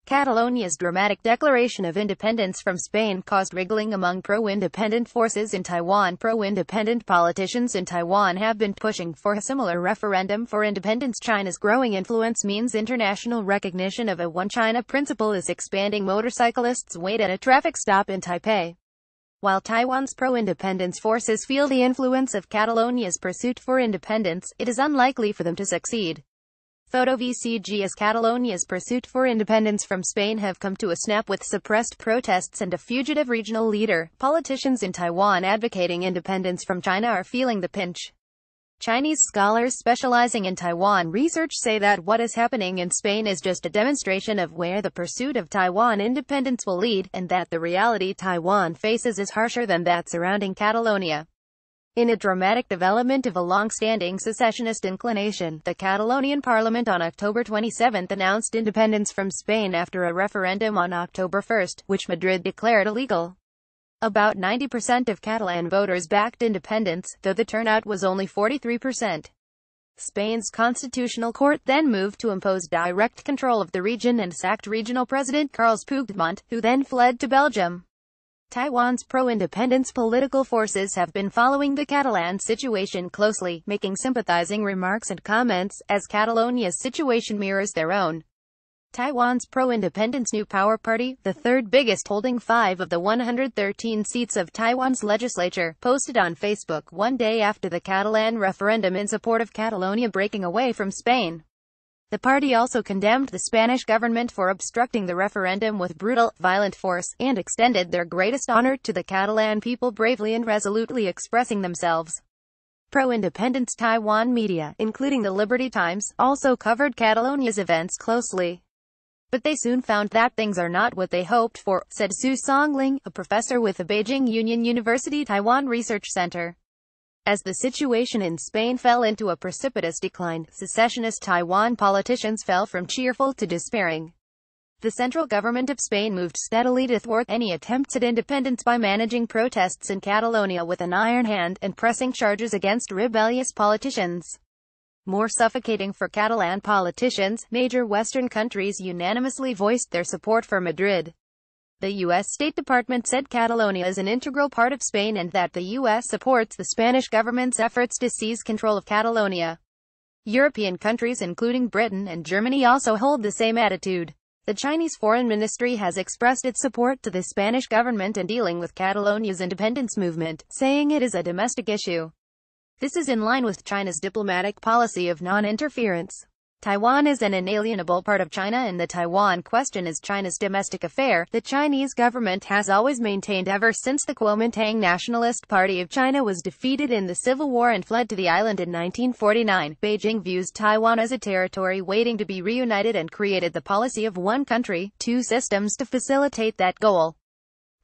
Catalonia's dramatic declaration of independence from Spain caused wriggling among pro-independent forces in Taiwan. Pro-independent politicians in Taiwan have been pushing for a similar referendum for independence. China's growing influence means international recognition of a One China principle is expanding. Motorcyclists wait at a traffic stop in Taipei. While Taiwan's pro-independence forces feel the influence of Catalonia's pursuit for independence, it is unlikely for them to succeed. Photo VCG as Catalonia's pursuit for independence from Spain have come to a snap with suppressed protests and a fugitive regional leader. Politicians in Taiwan advocating independence from China are feeling the pinch. Chinese scholars specializing in Taiwan research say that what is happening in Spain is just a demonstration of where the pursuit of Taiwan independence will lead, and that the reality Taiwan faces is harsher than that surrounding Catalonia. In a dramatic development of a long-standing secessionist inclination, the Catalonian Parliament on October 27 announced independence from Spain after a referendum on October 1, which Madrid declared illegal. About 90% of Catalan voters backed independence, though the turnout was only 43%. Spain's constitutional court then moved to impose direct control of the region and sacked regional president Carles Puigdemont, who then fled to Belgium. Taiwan's pro-independence political forces have been following the Catalan situation closely, making sympathizing remarks and comments, as Catalonia's situation mirrors their own. Taiwan's pro-independence New Power Party, the third biggest, holding 5 of the 113 seats of Taiwan's legislature, posted on Facebook one day after the Catalan referendum in support of Catalonia breaking away from Spain. The party also condemned the Spanish government for obstructing the referendum with brutal, violent force, and extended their greatest honor to the Catalan people bravely and resolutely expressing themselves. Pro-independence Taiwan media, including the Liberty Times, also covered Catalonia's events closely. But they soon found that things are not what they hoped for, said Su Songling, a professor with the Beijing Union University Taiwan Research Center. As the situation in Spain fell into a precipitous decline, secessionist Taiwan politicians fell from cheerful to despairing. The central government of Spain moved steadily to thwart any attempts at independence by managing protests in Catalonia with an iron hand, and pressing charges against rebellious politicians. More suffocating for Catalan politicians, major Western countries unanimously voiced their support for Madrid. The U.S. State Department said Catalonia is an integral part of Spain and that the U.S. supports the Spanish government's efforts to seize control of Catalonia. European countries including Britain and Germany also hold the same attitude. The Chinese Foreign Ministry has expressed its support to the Spanish government in dealing with Catalonia's independence movement, saying it is a domestic issue. This is in line with China's diplomatic policy of non-interference. Taiwan is an inalienable part of China and the Taiwan question is China's domestic affair, the Chinese government has always maintained ever since the Kuomintang Nationalist Party of China was defeated in the Civil War and fled to the island in 1949. Beijing views Taiwan as a territory waiting to be reunited and created the policy of one country, two systems to facilitate that goal.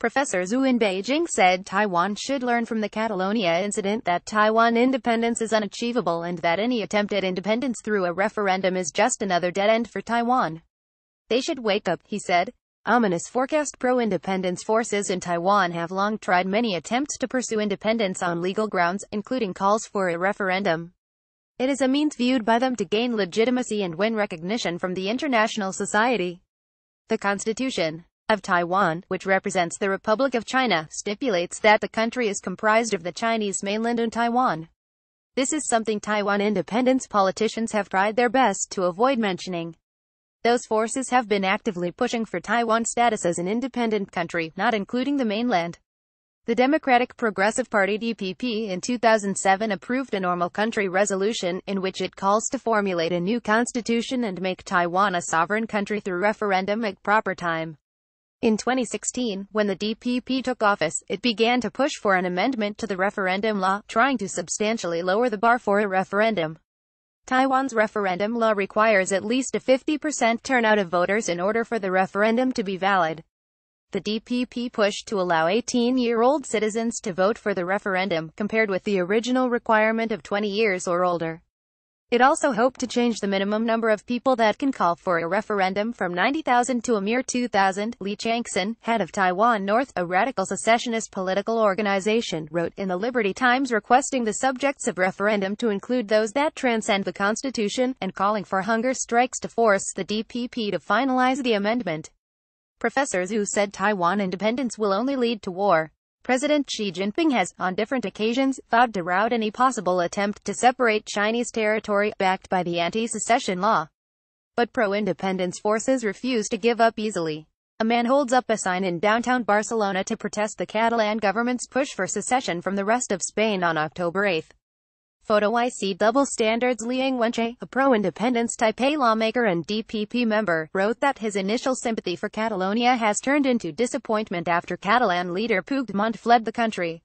Professor Zhu in Beijing said Taiwan should learn from the Catalonia incident that Taiwan independence is unachievable and that any attempt at independence through a referendum is just another dead end for Taiwan. They should wake up, he said. Ominous forecast. Pro-independence forces in Taiwan have long tried many attempts to pursue independence on legal grounds, including calls for a referendum. It is a means viewed by them to gain legitimacy and win recognition from the international society. The Constitution of Taiwan, which represents the Republic of China, stipulates that the country is comprised of the Chinese mainland and Taiwan. This is something Taiwan independence politicians have tried their best to avoid mentioning. Those forces have been actively pushing for Taiwan's status as an independent country, not including the mainland. The Democratic Progressive Party (DPP) in 2007 approved a normal country resolution, in which it calls to formulate a new constitution and make Taiwan a sovereign country through referendum at proper time. In 2016, when the DPP took office, it began to push for an amendment to the referendum law, trying to substantially lower the bar for a referendum. Taiwan's referendum law requires at least a 50% turnout of voters in order for the referendum to be valid. The DPP pushed to allow 18-year-old citizens to vote for the referendum, compared with the original requirement of 20 years or older. It also hoped to change the minimum number of people that can call for a referendum from 90,000 to a mere 2,000. Li Changxin, head of Taiwan North, a radical secessionist political organization, wrote in the Liberty Times requesting the subjects of referendum to include those that transcend the Constitution, and calling for hunger strikes to force the DPP to finalize the amendment. Professor Zhu said Taiwan independence will only lead to war. President Xi Jinping has, on different occasions, vowed to rout any possible attempt to separate Chinese territory, backed by the anti-secession law. But pro-independence forces refuse to give up easily. A man holds up a sign in downtown Barcelona to protest the Catalan government's push for secession from the rest of Spain on October 8. Photo IC Double Standards. Liang Wenche, a pro-independence Taipei lawmaker and DPP member, wrote that his initial sympathy for Catalonia has turned into disappointment after Catalan leader Puigdemont fled the country.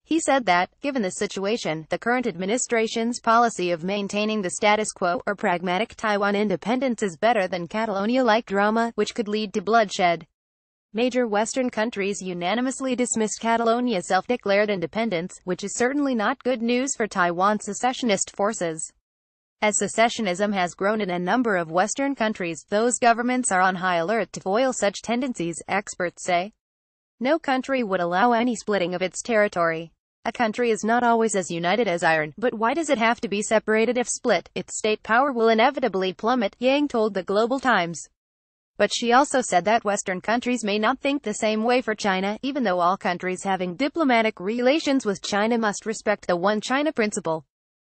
He said that, given the situation, the current administration's policy of maintaining the status quo, or pragmatic Taiwan independence, is better than Catalonia-like drama, which could lead to bloodshed. Major Western countries unanimously dismissed Catalonia's self-declared independence, which is certainly not good news for Taiwan's secessionist forces. As secessionism has grown in a number of Western countries, those governments are on high alert to foil such tendencies, experts say. No country would allow any splitting of its territory. A country is not always as united as iron, but why does it have to be separated? If split, its state power will inevitably plummet, Yang told the Global Times. But she also said that Western countries may not think the same way for China, even though all countries having diplomatic relations with China must respect the One China principle.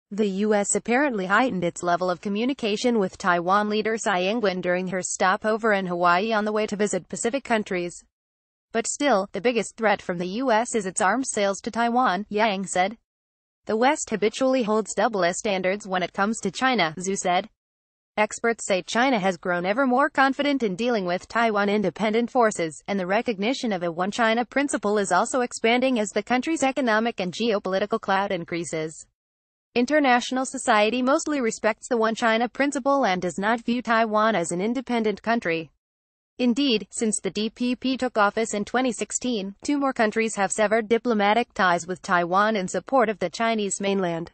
The U.S. apparently heightened its level of communication with Taiwan leader Tsai Ing-wen during her stopover in Hawaii on the way to visit Pacific countries. But still, the biggest threat from the U.S. is its arms sales to Taiwan, Yang said. The West habitually holds double standards when it comes to China, Zhu said. Experts say China has grown ever more confident in dealing with Taiwan independent forces, and the recognition of a One China principle is also expanding as the country's economic and geopolitical clout increases. International society mostly respects the One China principle and does not view Taiwan as an independent country. Indeed, since the DPP took office in 2016, 2 more countries have severed diplomatic ties with Taiwan in support of the Chinese mainland.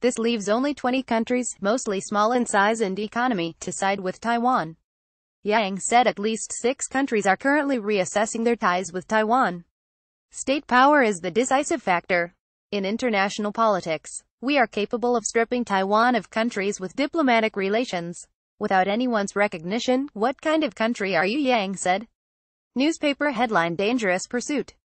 This leaves only 20 countries, mostly small in size and economy, to side with Taiwan. Yang said at least 6 countries are currently reassessing their ties with Taiwan. State power is the decisive factor in international politics. We are capable of stripping Taiwan of countries with diplomatic relations. Without anyone's recognition, what kind of country are you? Yang said. Newspaper headline: Dangerous Pursuit.